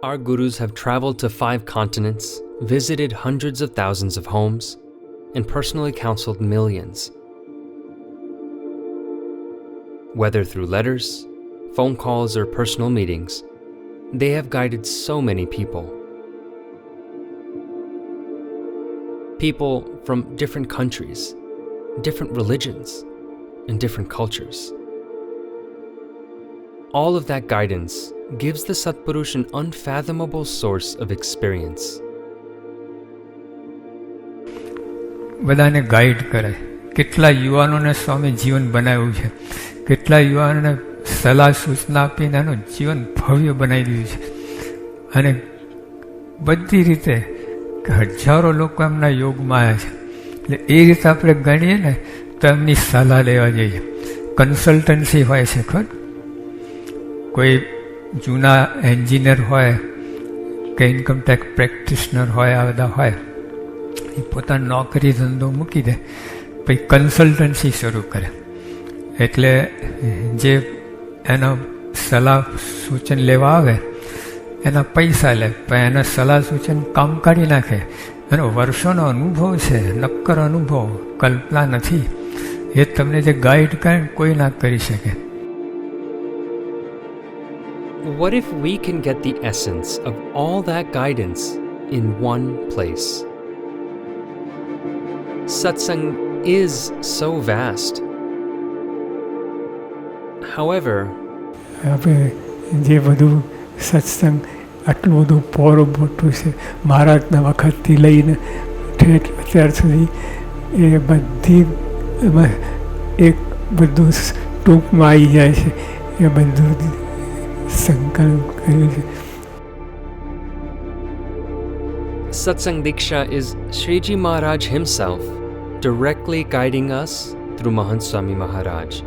Our gurus have traveled to 5 continents, visited hundreds of thousands of homes, and personally counseled millions. Whether through letters, phone calls, or personal meetings, they have guided so many people. People from different countries, different religions, and different cultures. All of that guidance gives the Satpurush an unfathomable source of experience. બધાને guide કરે. કેટલા યુવાનોને સ્વામી જીવન બનાવ્યું છે, કેટલા યુવાનોને સલાહ સૂચના આપીને એનું જીવન ભવ્ય બનાવી દીધું છે. અને બધી રીતે હજારો લોકો એમના યોગમાં આવ્યા છે. એટલે એ રીતે આપણે ગણીએ ને તો એમની સલાહ લેવા જઈએ. કન્સલ્ટન્સી હોય છે ખરું. કોઈ જૂના એન્જિનિયર હોય કે ઇન્કમ ટેક્સ પ્રેક્ટિશનર હોય, આ બધા હોય, એ પોતાનો નોકરી ધંધો મૂકી દે, પછી કન્સલ્ટન્સી શરૂ કરે. એટલે જે એનો સલાહ સૂચન લેવા આવે એના પૈસા લે, પણ એના સલાહ સૂચન કામ કાઢી નાખે. એનો વર્ષોનો અનુભવ છે, નક્કર અનુભવ, કલ્પના નથી. એ તમને જે ગાઈડ કરે કોઈ ના કરી શકે. What if we can get the essence of all that guidance in one place? Satsang is so vast. However, આપણે જે બધું સત્સંગ આટલું બધું પોરો મોટું છે, મહારાજના વખતથી લઈને ઠેઠ અત્યાર સુધી, એ બધી એમાં એક બધું ટૂંકમાં આવી જાય છે. એ બધું સંકલ્પ કર્યું છે. Satsang Diksha is Sriji Maharaj himself directly guiding us through Mahant Swami Maharaj.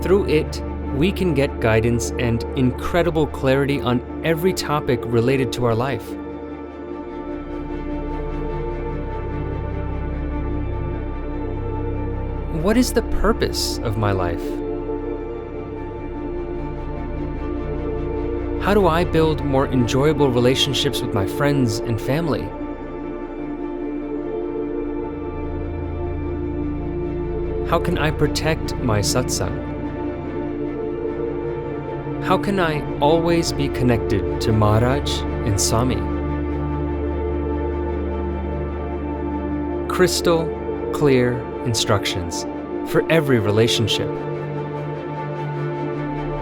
Through it, we can get guidance and incredible clarity on every topic related to our life. What is the purpose of my life? How do I build more enjoyable relationships with my friends and family? How can I protect my satsang? How can I always be connected to Maharaj and Swami? Crystal clear instructions for every relationship.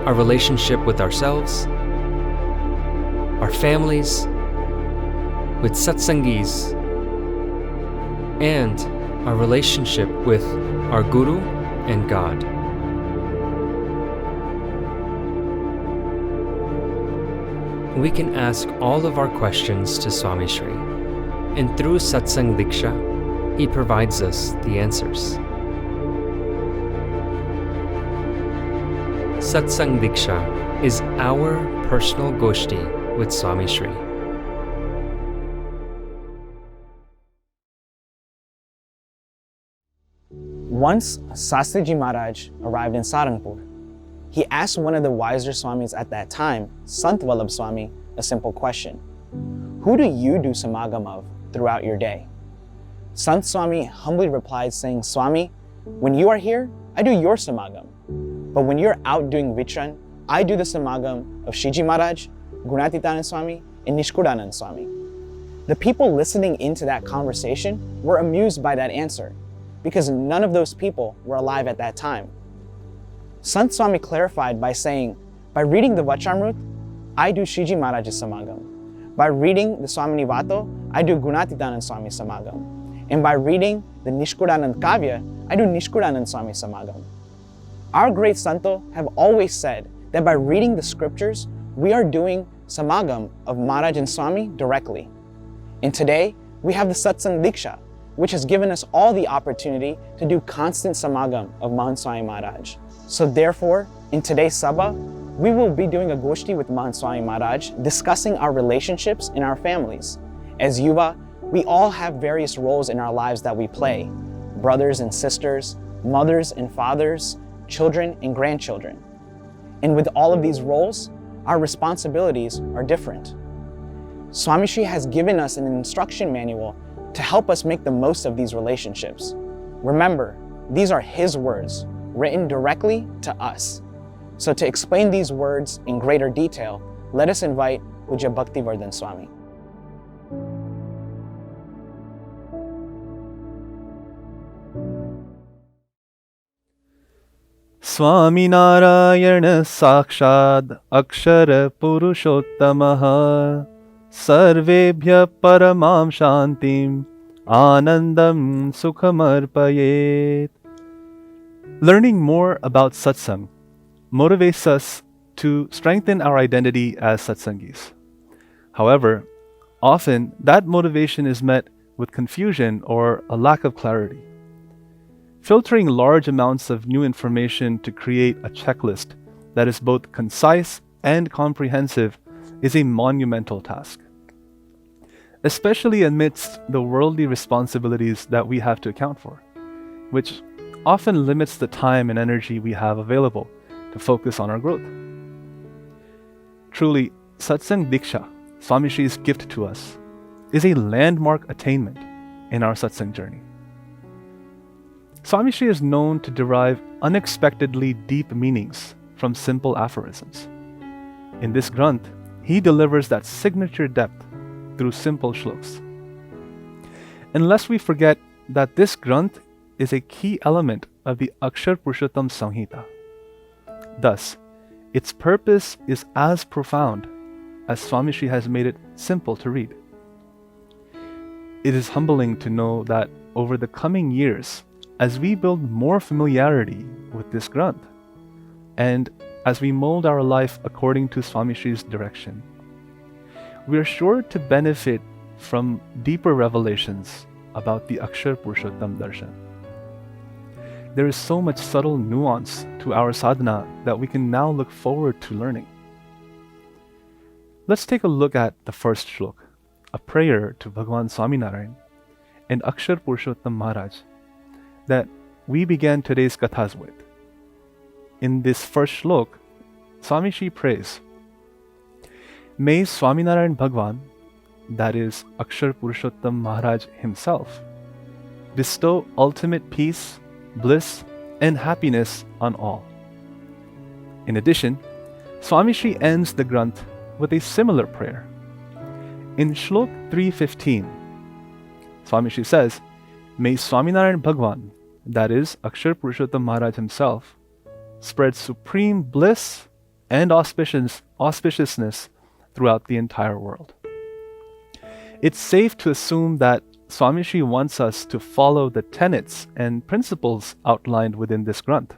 Our relationship with ourselves, our families, with satsangis, and our relationship with our Guru and God. We can ask all of our questions to Swami Shri, and through Satsang Diksha, he provides us the answers. Satsang Diksha is our personal goshti with Swami Shri. Once, Satsang Maharaj arrived in Saranpur. He asked one of the wiser Swamis at that time, Sant Vallabh Swami, a simple question. Who do you do samagam of throughout your day? Sant Swami humbly replied saying, Swami, when you are here, I do your samagam. But when you're out doing vichran, I do the samagam of Shiji Maharaj, Gunatitanand Swami, and Nishkudanand Swami. The people listening into that conversation were amused by that answer, because none of those people were alive at that time. Sant Swami clarified by saying, by reading the Vachamrut, I do Shiji Maharaj's samagam. By reading the Swamini Vato, I do Gunatitanand Swami samagam. And by reading the Nishkudanand Kavya, I do Nishkudanand Swami samagam. Our great Santo have always said that by reading the scriptures, we are doing samagam of Maharaj and Swami directly. And today, we have the Satsang Diksha, which has given us all the opportunity to do constant samagam of Mahant Swami Maharaj. So therefore, in today's Sabha, we will be doing a goshti with Mahant Swami Maharaj, discussing our relationships in our families. As Yuva, we all have various roles in our lives that we play: brothers and sisters, mothers and fathers, children and grandchildren. And with all of these roles, our responsibilities are different. Swami Shri has given us an instruction manual to help us make the most of these relationships. Remember, these are His words, written directly to us. So to explain these words in greater detail, let us invite Ujya Bhaktivardhan Swami. Swami Narayana Sakshad Akshara Purushottamah Sarvebhya Paramam Shantim Anandam Sukhamarpayet. Learning more about satsang motivates us to strengthen our identity as satsangis. However, often that motivation is met with confusion or a lack of clarity. Filtering large amounts of new information to create a checklist that is both concise and comprehensive is a monumental task, especially amidst the worldly responsibilities that we have to account for, which often limits the time and energy we have available to focus on our growth. Truly, Satsang Diksha, Swami Shri's gift to us, is a landmark attainment in our satsang journey. Swami Shri is known to derive unexpectedly deep meanings from simple aphorisms. In this Granth, he delivers that signature depth through simple shlokas. Unless we forget that this Granth is a key element of the Akshar Purushottam Samhita. Thus, its purpose is as profound as Swami Shri has made it simple to read. It is humbling to know that over the coming years, as we build more familiarity with this Granth, and as we mold our life according to Swami Shri's direction, we are sure to benefit from deeper revelations about the Akshar Purushottam Darshan. There is so much subtle nuance to our sadhana that we can now look forward to learning. Let's take a look at the first shlok, a prayer to Bhagwan Swaminarayan and Akshar Purushottam Maharaj, that we began today's kathas with. In this first shlok, Swami Shri prays, may Swaminarayan Bhagwan, that is Akshar Purushottam Maharaj himself, bestow ultimate peace, bliss, and happiness on all. In addition, Swami Shri ends the Granth with a similar prayer. In shlok 315, Swami Shri says, may Swaminarayan Bhagwan, that is Akshar Purushottam Maharaj himself, spread supreme bliss and auspiciousness throughout the entire world. It's safe to assume that Swami Shri wants us to follow the tenets and principles outlined within this Granth.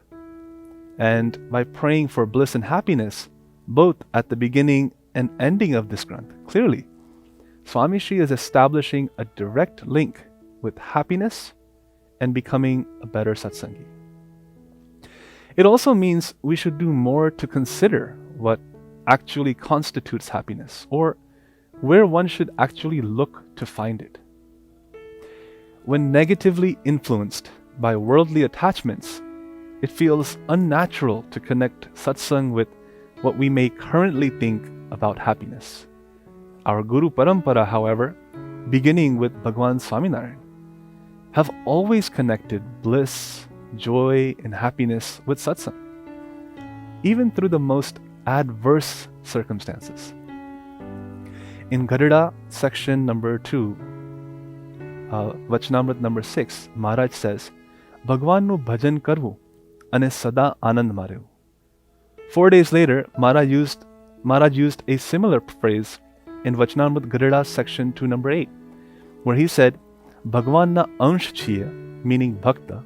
And by praying for bliss and happiness, both at the beginning and ending of this Granth, clearly, Swami Shri is establishing a direct link with happiness and becoming a better satsangi. It also means we should do more to consider what actually constitutes happiness, or where one should actually look to find it. When negatively influenced by worldly attachments, it feels unnatural to connect satsang with what we may currently think about happiness. Our Guru Parampara, however, beginning with Bhagwan Swaminarayan, have always connected bliss, joy, and happiness with satsang, even through the most adverse circumstances. In Gadada section number 2, Vachnamrit number 6, Maharaj says, Bhagwan nu bhajan karvu ane sada anand marevu. 4 days later, Maharaj used a similar phrase in Vachnamrit Gadada section 2 number 8, where he said, Bhagwan na ansh chiya, meaning bhakta,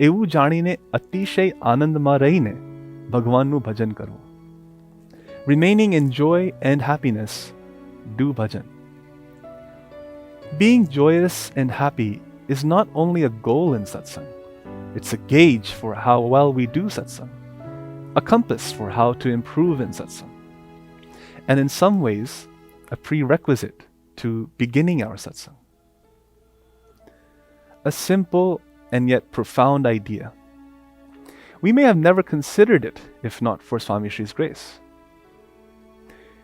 evu janine atishay anandma rahine Bhagwan nu bhajan karvu. Remaining in joy and happiness, do bhajan. Being joyous and happy is not only a goal in satsang, it's a gauge for how well we do satsang, a compass for how to improve in satsang, and in some ways, a prerequisite to beginning our satsang. A simple and yet profound idea. We may have never considered it if not for Swami Shri's grace.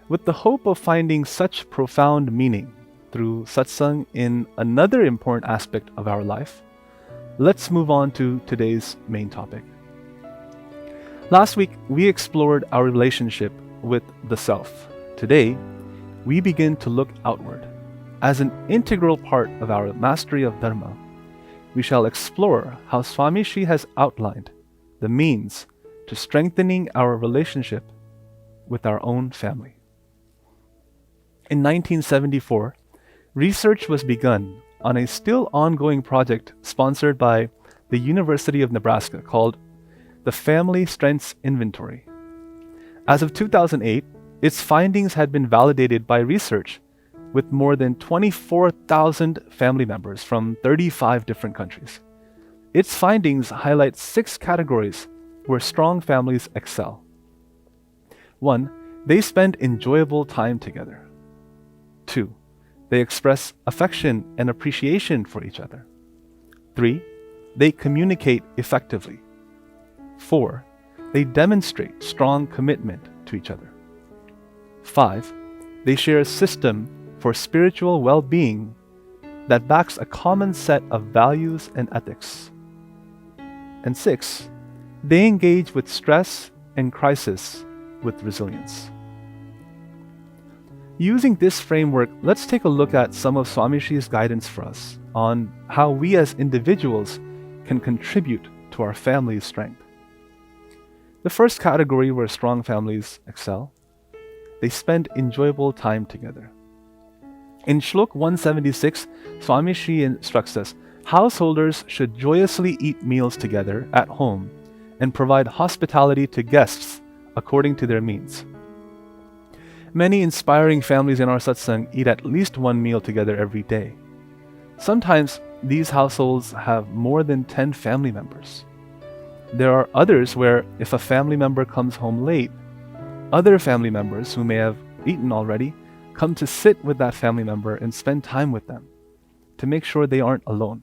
With the hope of finding such profound meaning through satsang in another important aspect of our life, let's move on to today's main topic. Last week, we explored our relationship with the self. Today, we begin to look outward. As an integral part of our mastery of Dharma, we shall explore how Swami Shri has outlined the means to strengthening our relationship with our own family. In 1974, research was begun on a still ongoing project sponsored by the University of Nebraska called the Family Strengths Inventory. As of 2008, its findings had been validated by research with more than 24,000 family members from 35 different countries. Its findings highlight 6 categories where strong families excel. 1. They spend enjoyable time together. 2. They express affection and appreciation for each other. 3. They communicate effectively. 4. They demonstrate strong commitment to each other. 5. They share a system for spiritual well-being that backs a common set of values and ethics. And 6. They engage with stress and crisis with resilience. Using this framework, let's take a look at some of Swami Shri's guidance for us on how we as individuals can contribute to our family's strength. The first category where strong families excel, they spend enjoyable time together. In Shlok 176, Swami Shri instructs us, householders should joyously eat meals together at home and provide hospitality to guests according to their means. Many inspiring families in our satsang eat at least one meal together every day. Sometimes these households have more than 10 family members. There are others where if a family member comes home late, other family members who may have eaten already come to sit with that family member and spend time with them to make sure they aren't alone.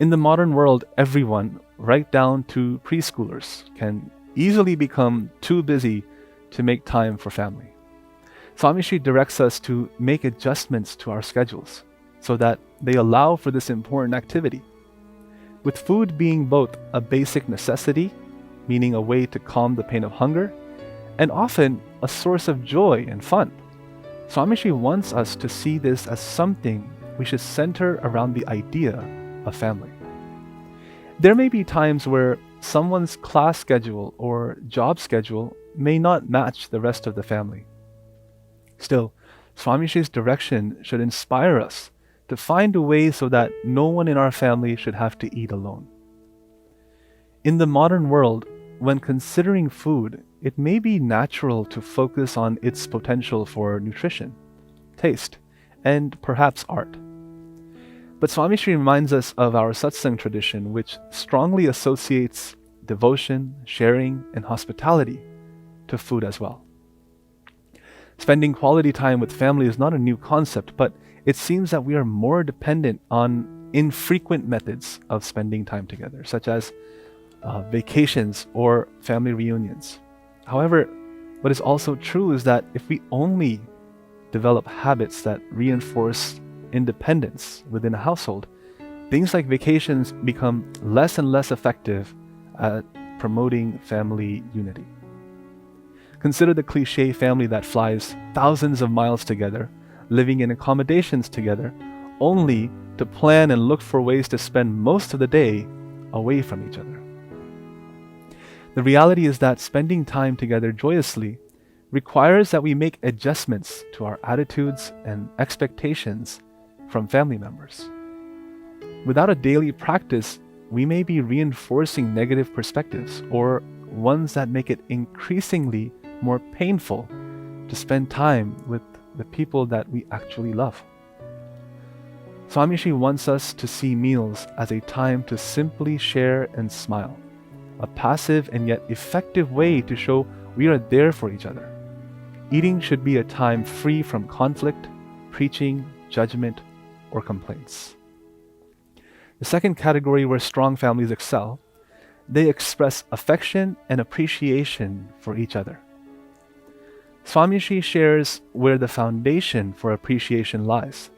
In the modern world, everyone, right down to preschoolers, can easily become too busy to make time for family. Swami Shri directs us to make adjustments to our schedules so that they allow for this important activity. With food being both a basic necessity, meaning a way to calm the pain of hunger, and often a source of joy and fun, Swami Shri wants us to see this as something we should center around the idea of family. There may be times where someone's class schedule or job schedule may not match the rest of the family. Still, Swami Shri's direction should inspire us to find a way so that no one in our family should have to eat alone. In the modern world, when considering food, it may be natural to focus on its potential for nutrition, taste, and perhaps art. But Swami Shri reminds us of our satsang tradition, which strongly associates devotion, sharing, and hospitality to food as well. Spending quality time with family is not a new concept, but it seems that we are more dependent on infrequent methods of spending time together, such as vacations or family reunions. However, what is also true is that if we only develop habits that reinforce independence within a household, things like vacations become less and less effective at promoting family unity. Consider the cliche family that flies thousands of miles together, living in accommodations together, only to plan and look for ways to spend most of the day away from each other. The reality is that spending time together joyously requires that we make adjustments to our attitudes and expectations from family members. Without a daily practice, we may be reinforcing negative perspectives or ones that make it increasingly more painful to spend time with the people that we actually love. Swami Shri wants us to see meals as a time to simply share and smile, a passive and yet effective way to show we are there for each other. Eating should be a time free from conflict, preaching, judgment, or complaints. The second category where strong families excel, they express affection and appreciation for each other. Swami Shri shares where the foundation for appreciation lies.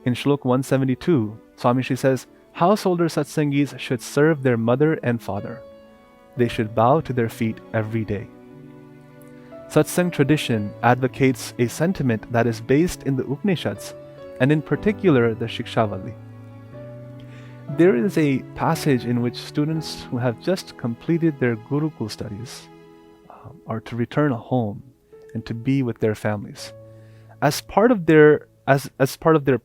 In Shlok 172, Swami Shri says, householder satsangis should serve their mother and father. They should bow to their feet every day. Satsang tradition advocates a sentiment that is based in the Upanishads, and in particular the Shikshavali. There is a passage in which students who have just completed their Gurukul studies are to return home and to be with their families. As part of their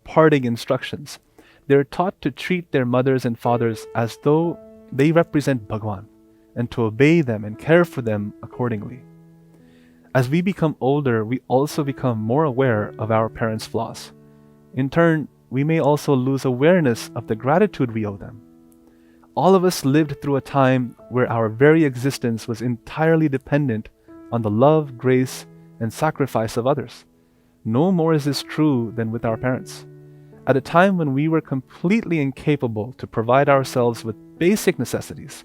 parting instructions, they are taught to treat their mothers and fathers as though they represent Bhagwan, and to obey them and care for them accordingly. As we become older, we also become more aware of our parents' flaws. In turn, we may also lose awareness of the gratitude we owe them. All of us lived through a time where our very existence was entirely dependent on the love, grace, and sacrifice of others. No more is this true than with our parents. At a time when we were completely incapable to provide ourselves with basic necessities,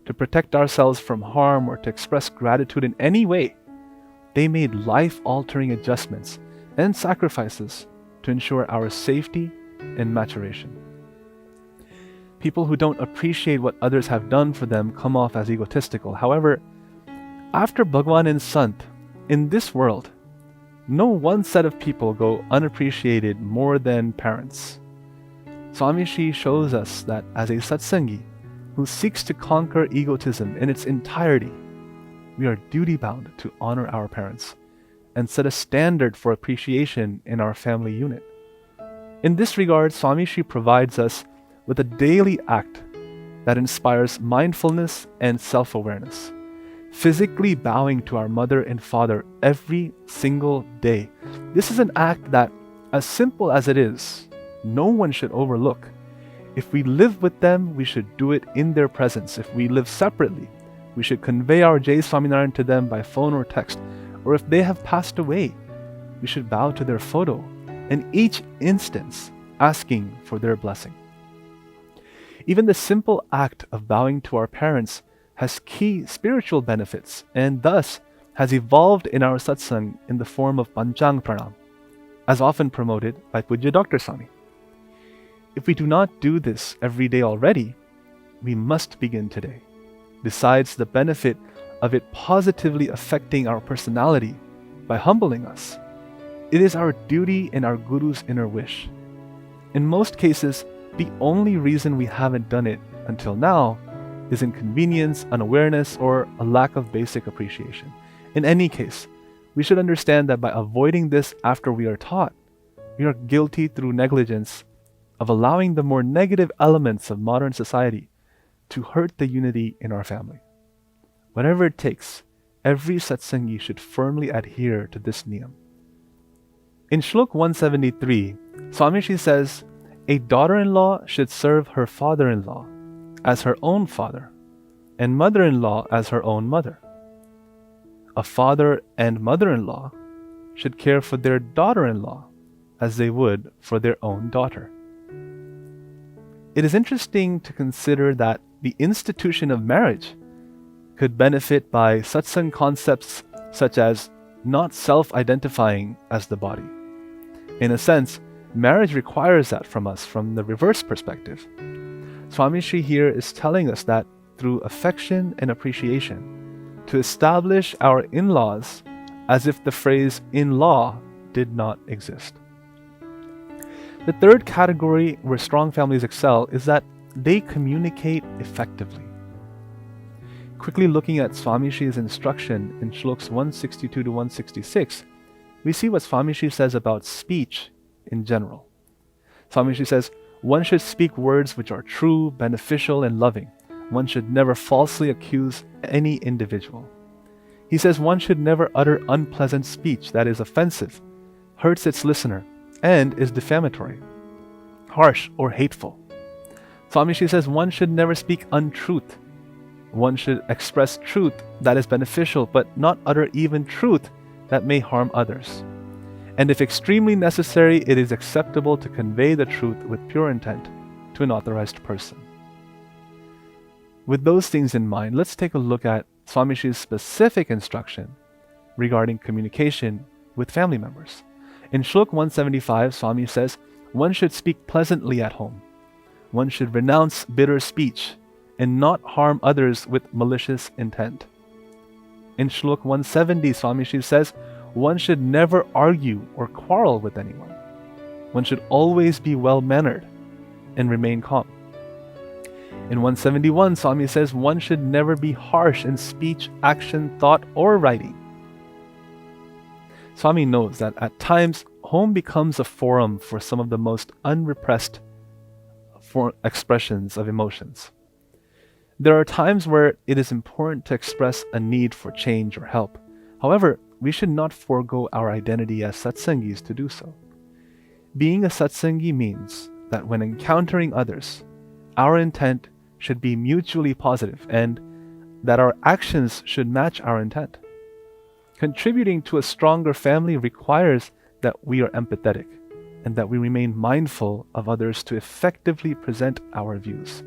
to protect ourselves from harm or to express gratitude in any way, they made life-altering adjustments and sacrifices to ensure our safety and maturation. People who don't appreciate what others have done for them come off as egotistical. However, after Bhagwan and Sant, in this world, no one set of people go unappreciated more than parents. Swami Shri shows us that as a satsangi who seeks to conquer egotism in its entirety, we are duty-bound to honor our parents and set a standard for appreciation in our family unit. In this regard, Swami Shri provides us with a daily act that inspires mindfulness and self-awareness. Physically bowing to our mother and father every single day. This is an act that, as simple as it is, no one should overlook. If we live with them, we should do it in their presence. If we live separately, we should convey our Jai Swaminarayan to them by phone or text. Or if they have passed away, we should bow to their photo, in each instance asking for their blessing. Even the simple act of bowing to our parents has key spiritual benefits and thus has evolved in our satsang in the form of Panchang Pranam, as often promoted by Pujya Dr. Swami. If we do not do this every day already, we must begin today. Besides the benefit of it positively affecting our personality by humbling us, it is our duty and our Guru's inner wish. In most cases, the only reason we haven't done it until now is inconvenience, unawareness, or a lack of basic appreciation. In any case, we should understand that by avoiding this after we are taught, we are guilty through negligence of allowing the more negative elements of modern society to hurt the unity in our family. Whatever it takes, every satsangi should firmly adhere to this niyam. In Shlok 173, Swami Shri says, a daughter-in-law should serve her father-in-law as her own father, and mother-in-law as her own mother. A father and mother-in-law should care for their daughter-in-law as they would for their own daughter. It is interesting to consider that the institution of marriage could benefit by satsang concepts such as not self-identifying as the body. In a sense, marriage requires that from us from the reverse perspective. Swami Shri here is telling us that through affection and appreciation, to establish our in-laws as if the phrase in-law did not exist. The third category where strong families excel is that they communicate effectively. Quickly looking at Swami Shri's instruction in Shloks 162 to 166, we see what Swami Shri says about speech in general. Swami Shri says, one should speak words which are true, beneficial, and loving. One should never falsely accuse any individual. He says one should never utter unpleasant speech that is offensive, hurts its listener, and is defamatory, harsh, or hateful. Swami Shri says one should never speak untruth. One should express truth that is beneficial, but not utter even truth that may harm others. And if extremely necessary, it is acceptable to convey the truth with pure intent to an authorized person. With those things in mind, let's take a look at Swami Shri's specific instruction regarding communication with family members. In Shlok 175, Swami says, one should speak pleasantly at home. One should renounce bitter speech and not harm others with malicious intent. In Shlok 170, Swami Shri says, one should never argue or quarrel with anyone. One should always be well-mannered and remain calm. In 171, Swami says one should never be harsh in speech, action, thought, or writing. Swami knows that at times, home becomes a forum for some of the most unrepressed expressions of emotions. There are times where it is important to express a need for change or help. However, we should not forego our identity as satsangis to do so. Being a satsangi means that when encountering others, our intent should be mutually positive and that our actions should match our intent. Contributing to a stronger family requires that we are empathetic and that we remain mindful of others to effectively present our views.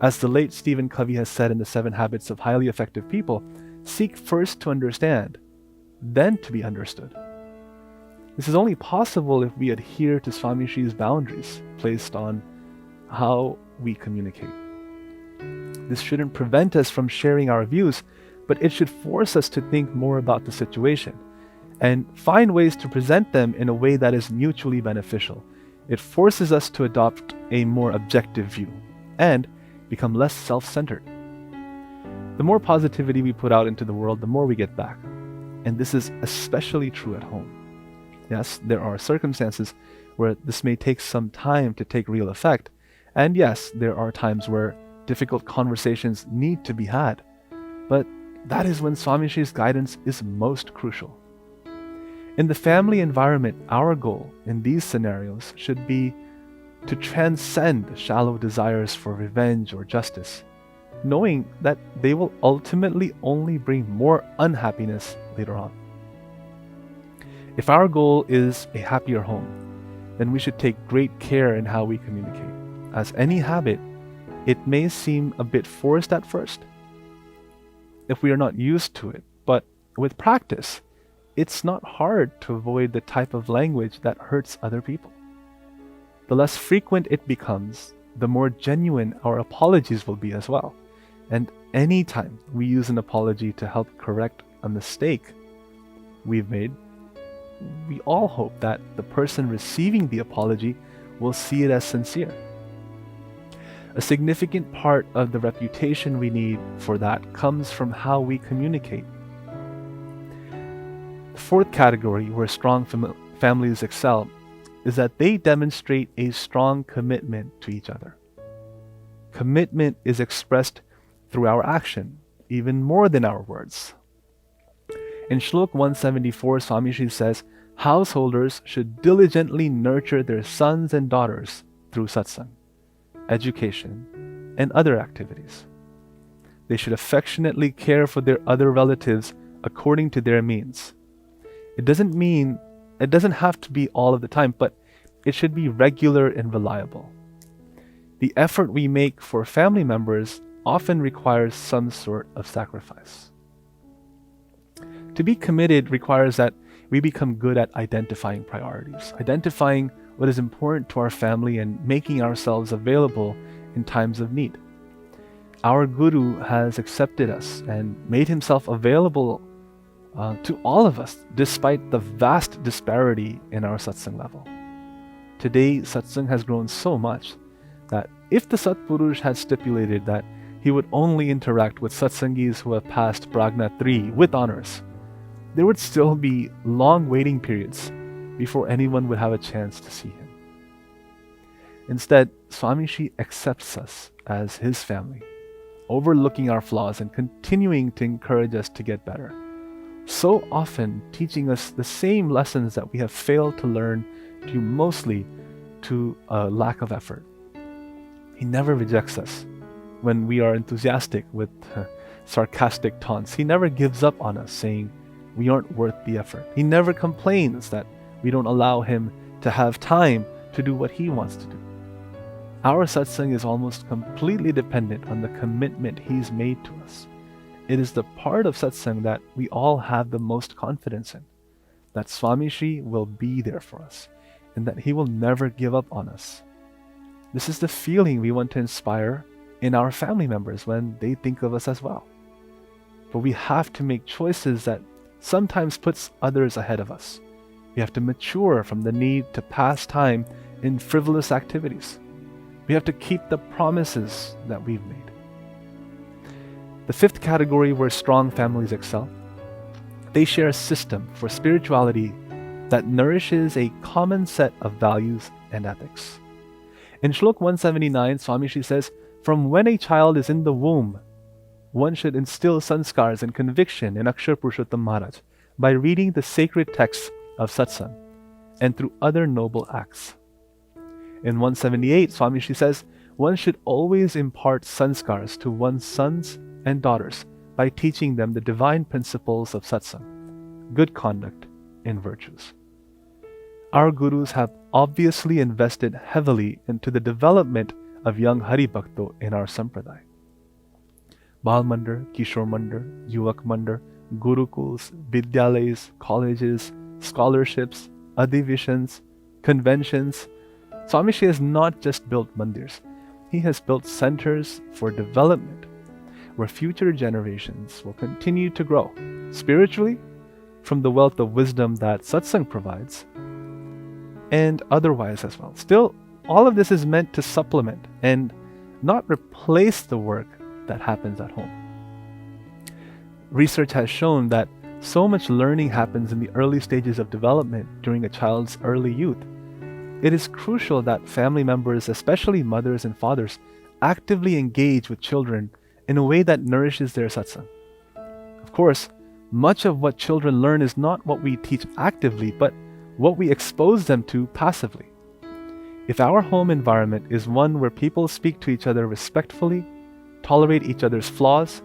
As the late Stephen Covey has said in The 7 Habits of Highly Effective People, seek first to understand, then to be understood. This is only possible if we adhere to Swami Shri's boundaries placed on how we communicate. This shouldn't prevent us from sharing our views, but it should force us to think more about the situation and find ways to present them in a way that is mutually beneficial. It forces us to adopt a more objective view and become less self-centered. The more positivity we put out into the world, the more we get back. And this is especially true at home. Yes, there are circumstances where this may take some time to take real effect. And yes, there are times where difficult conversations need to be had. But that is when Swami Shri's guidance is most crucial. In the family environment, our goal in these scenarios should be to transcend shallow desires for revenge or justice, knowing that they will ultimately only bring more unhappiness later on. If our goal is a happier home, then we should take great care in how we communicate. As any habit, it may seem a bit forced at first if we are not used to it, but with practice, it's not hard to avoid the type of language that hurts other people. The less frequent it becomes, the more genuine our apologies will be as well. And anytime we use an apology to help correct a mistake we've made, we all hope that the person receiving the apology will see it as sincere. A significant part of the reputation we need for that comes from how we communicate. The fourth category where strong families excel is that they demonstrate a strong commitment to each other. Commitment is expressed through our action, even more than our words. In Shlok 174, Swami Shri says, householders should diligently nurture their sons and daughters through satsang, education, and other activities. They should affectionately care for their other relatives according to their means. It doesn't have to be all of the time, but it should be regular and reliable. The effort we make for family members often requires some sort of sacrifice. To be committed requires that we become good at identifying priorities, identifying what is important to our family and making ourselves available in times of need. Our Guru has accepted us and made himself available to all of us despite the vast disparity in our satsang level. Today, satsang has grown so much that if the Satpurush had stipulated that he would only interact with satsangis who have passed Prajna 3 with honors, there would still be long waiting periods before anyone would have a chance to see him. Instead, Swami Shri accepts us as his family, overlooking our flaws and continuing to encourage us to get better, so often teaching us the same lessons that we have failed to learn due mostly to a lack of effort. He never rejects us when we are enthusiastic with sarcastic taunts. He never gives up on us saying we aren't worth the effort. He never complains that we don't allow him to have time to do what he wants to do. Our satsang is almost completely dependent on the commitment He's made to us. It is the part of satsang that we all have the most confidence in, that Swami Shri will be there for us, and that He will never give up on us. This is the feeling we want to inspire in our family members when they think of us as well. But we have to make choices that sometimes puts others ahead of us. We have to mature from the need to pass time in frivolous activities. We have to keep the promises that we've made. The fifth category where strong families excel, they share a system for spirituality that nourishes a common set of values and ethics. In Shlok 179, Swami Shri says, from when a child is in the womb, one should instill sanskars and conviction in Akshar Purushottam Maharaj by reading the sacred texts of satsang and through other noble acts. In 178, Swami Shri says, one should always impart sanskars to one's sons and daughters by teaching them the divine principles of satsang, good conduct, and virtues. Our gurus have obviously invested heavily into the development of young Hari Bhakto in our sampradaya. Bal Mandir, Kishore Mandir, Yuvak Mandir, Gurukuls, Vidyalayas, colleges, scholarships, adhivishans, conventions. Swami Shri has not just built mandirs, he has built centers for development where future generations will continue to grow spiritually from the wealth of wisdom that satsang provides and otherwise as well. Still, all of this is meant to supplement and not replace the work that happens at home. Research has shown that so much learning happens in the early stages of development during a child's early youth. It is crucial that family members, especially mothers and fathers, actively engage with children in a way that nourishes their satsang. Of course, much of what children learn is not what we teach actively, but what we expose them to passively. If our home environment is one where people speak to each other respectfully, tolerate each other's flaws,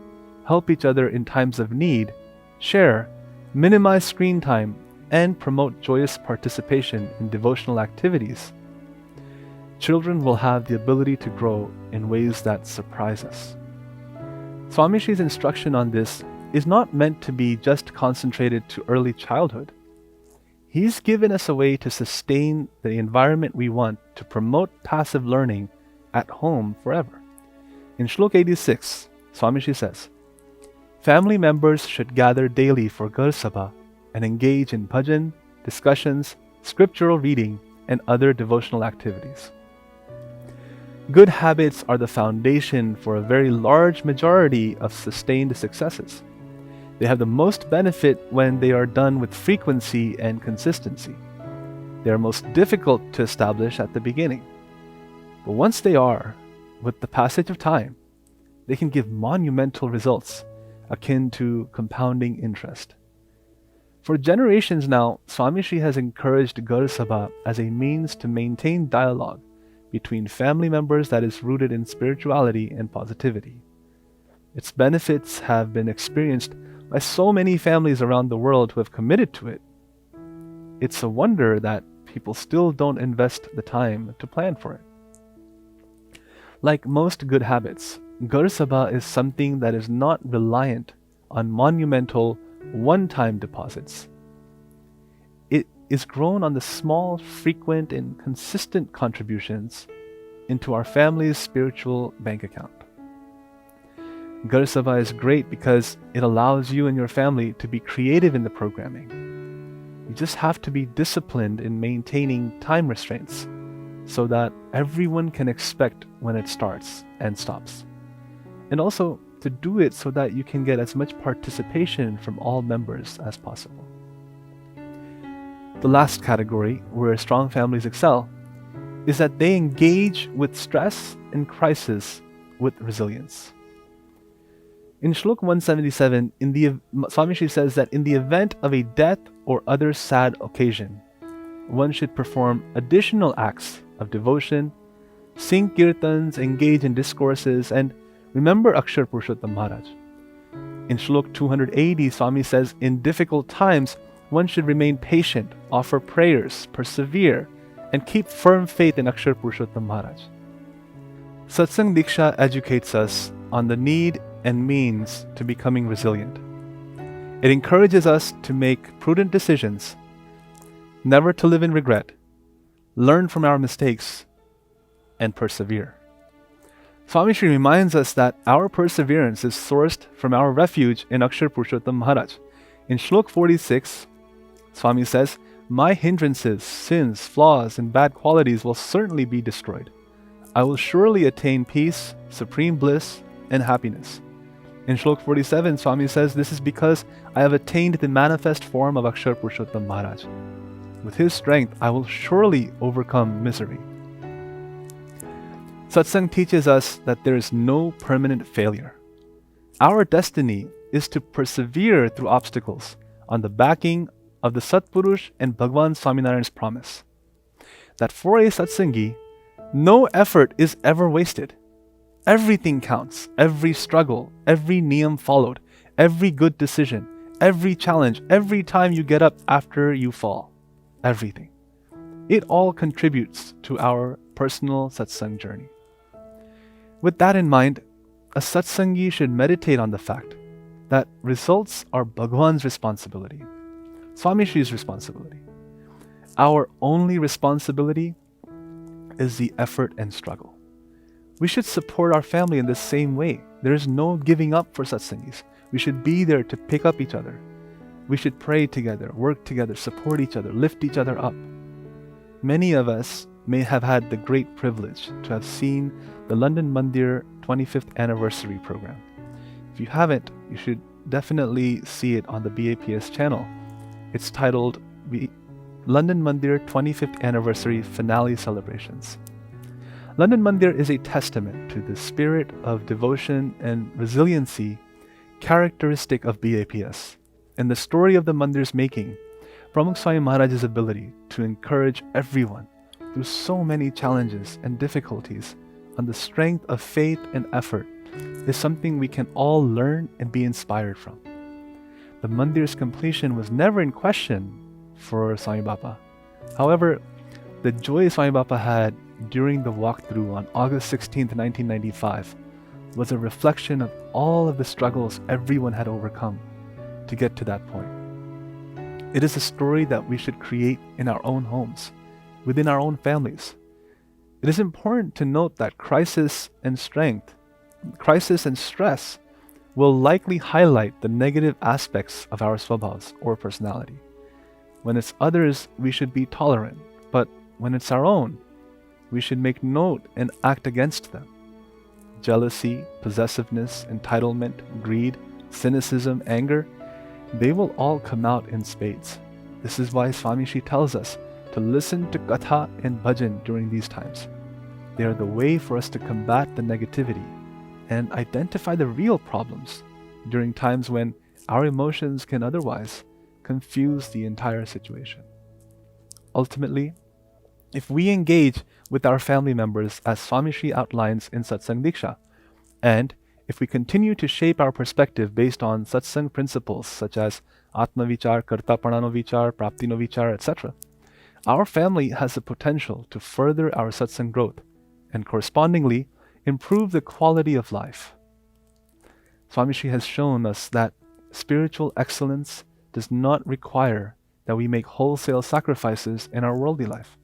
help each other in times of need, share, minimize screen time, and promote joyous participation in devotional activities, children will have the ability to grow in ways that surprise us. Swami Shri's instruction on this is not meant to be just concentrated to early childhood. He's given us a way to sustain the environment we want to promote passive learning at home forever. In Shlok 86, Swami Shri says, family members should gather daily for Ghar Sabha and engage in bhajan, discussions, scriptural reading, and other devotional activities. Good habits are the foundation for a very large majority of sustained successes. They have the most benefit when they are done with frequency and consistency. They are most difficult to establish at the beginning. But once they are, with the passage of time, they can give monumental results akin to compounding interest. For generations now, Swami Shri has encouraged Ghar Sabha as a means to maintain dialogue between family members that is rooted in spirituality and positivity. Its benefits have been experienced by so many families around the world who have committed to it. It's a wonder that people still don't invest the time to plan for it. Like most good habits, Ghar Sabha is something that is not reliant on monumental, one-time deposits. It is grown on the small, frequent, and consistent contributions into our family's spiritual bank account. Ghar Sabha is great because it allows you and your family to be creative in the programming. You just have to be disciplined in maintaining time restraints so that everyone can expect when it starts and stops. And also to do it so that you can get as much participation from all members as possible. The last category where strong families excel is that they engage with stress and crisis with resilience. In Shlok 177, Swami Shri says that in the event of a death or other sad occasion, one should perform additional acts of devotion, sing kirtans, engage in discourses, and remember Akshar Purushottam Maharaj. In Shlok 280, Swami says, in difficult times, one should remain patient, offer prayers, persevere, and keep firm faith in Akshar Purushottam Maharaj. Satsang Diksha educates us on the need and means to becoming resilient. It encourages us to make prudent decisions, never to live in regret, learn from our mistakes, and persevere. Swami Shri reminds us that our perseverance is sourced from our refuge in Akshar Purushottam Maharaj. In Shlok 46, Swami says, "My hindrances, sins, flaws, and bad qualities will certainly be destroyed. I will surely attain peace, supreme bliss, and happiness." In Shlok 47, Swami says, "This is because I have attained the manifest form of Akshar Purushottam Maharaj. With his strength, I will surely overcome misery." Satsang teaches us that there is no permanent failure. Our destiny is to persevere through obstacles on the backing of the Satpurush and Bhagwan Swaminarayan's promise that for a Satsangi, no effort is ever wasted. Everything counts, every struggle, every niyam followed, every good decision, every challenge, every time you get up after you fall. Everything. It all contributes to our personal satsang journey. With that in mind, a satsangi should meditate on the fact that results are Bhagwan's responsibility, Swami Shri's responsibility. Our only responsibility is the effort and struggle. We should support our family in the same way. There is no giving up for satsangis. We should be there to pick up each other. We should pray together, work together, support each other, lift each other up. Many of us may have had the great privilege to have seen the London Mandir 25th anniversary program. If you haven't, you should definitely see it on the BAPS channel. It's titled London Mandir 25th Anniversary Finale Celebrations. London Mandir is a testament to the spirit of devotion and resiliency characteristic of BAPS, and the story of the Mandir's making, Pramukh Swami Maharaj's ability to encourage everyone through so many challenges and difficulties on the strength of faith and effort is something we can all learn and be inspired from. The Mandir's completion was never in question for Swami Bapa. However, the joy Swami Bapa had during the walkthrough on August 16, 1995 was a reflection of all of the struggles everyone had overcome to get to that point. It is a story that we should create in our own homes, within our own families. It is important to note that crisis and stress will likely highlight the negative aspects of our swabhavs or personality. When it's others, we should be tolerant, but when it's our own, we should make note and act against them. Jealousy, possessiveness, entitlement, greed, cynicism, anger, they will all come out in spades. This is why Swami Shri tells us to listen to Katha and Bhajan during these times. They are the way for us to combat the negativity and identify the real problems during times when our emotions can otherwise confuse the entire situation. Ultimately, if we engage with our family members as Swami Shri outlines in Satsang Diksha, and if we continue to shape our perspective based on satsang principles such as Atma Vichar, Kartapanano Vichar, Praptino Vichar, etc., our family has the potential to further our satsang growth and correspondingly improve the quality of life. Swami Shri has shown us that spiritual excellence does not require that we make wholesale sacrifices in our worldly life.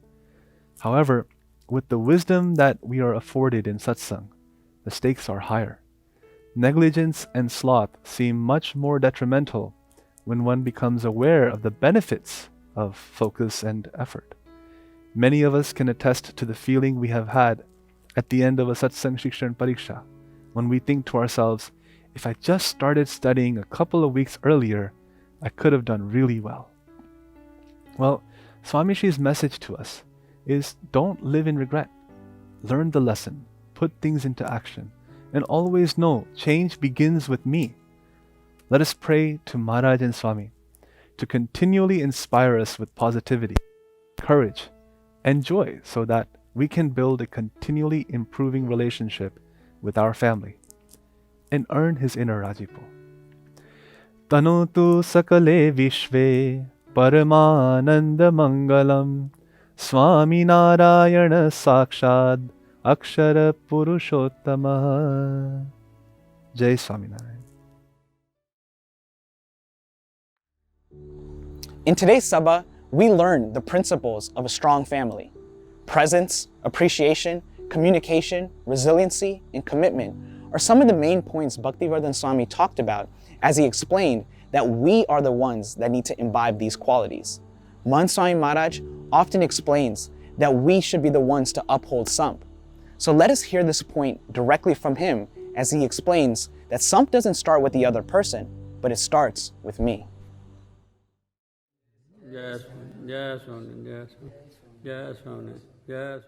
However, with the wisdom that we are afforded in satsang, the stakes are higher. Negligence and sloth seem much more detrimental when one becomes aware of the benefits of focus and effort. Many of us can attest to the feeling we have had at the end of a satsang shikshan pariksha, when we think to ourselves, if I just started studying a couple of weeks earlier, I could have done really well. Well, Swami Shri's message to us is don't live in regret. Learn the lesson, put things into action, and always know change begins with me. Let us pray to Maharaj and Swami to continually inspire us with positivity, courage, and joy so that we can build a continually improving relationship with our family and earn his inner Rajipo. Tanotu sakale vishve paramananda mangalam Swami Narayana Sakshad Akshara Purushottama. Jai Swaminarayan. In today's Sabha, we learn the principles of a strong family. Presence, appreciation, communication, resiliency, and commitment are some of the main points Bhaktivardhan Swami talked about as he explained that we are the ones that need to imbibe these qualities. Mahant Swami Maharaj often explains that we should be the ones to uphold Samp. So let us hear this point directly from him as he explains that Samp doesn't start with the other person, but it starts with me. Yes, yes, yes, yes, yes, yes.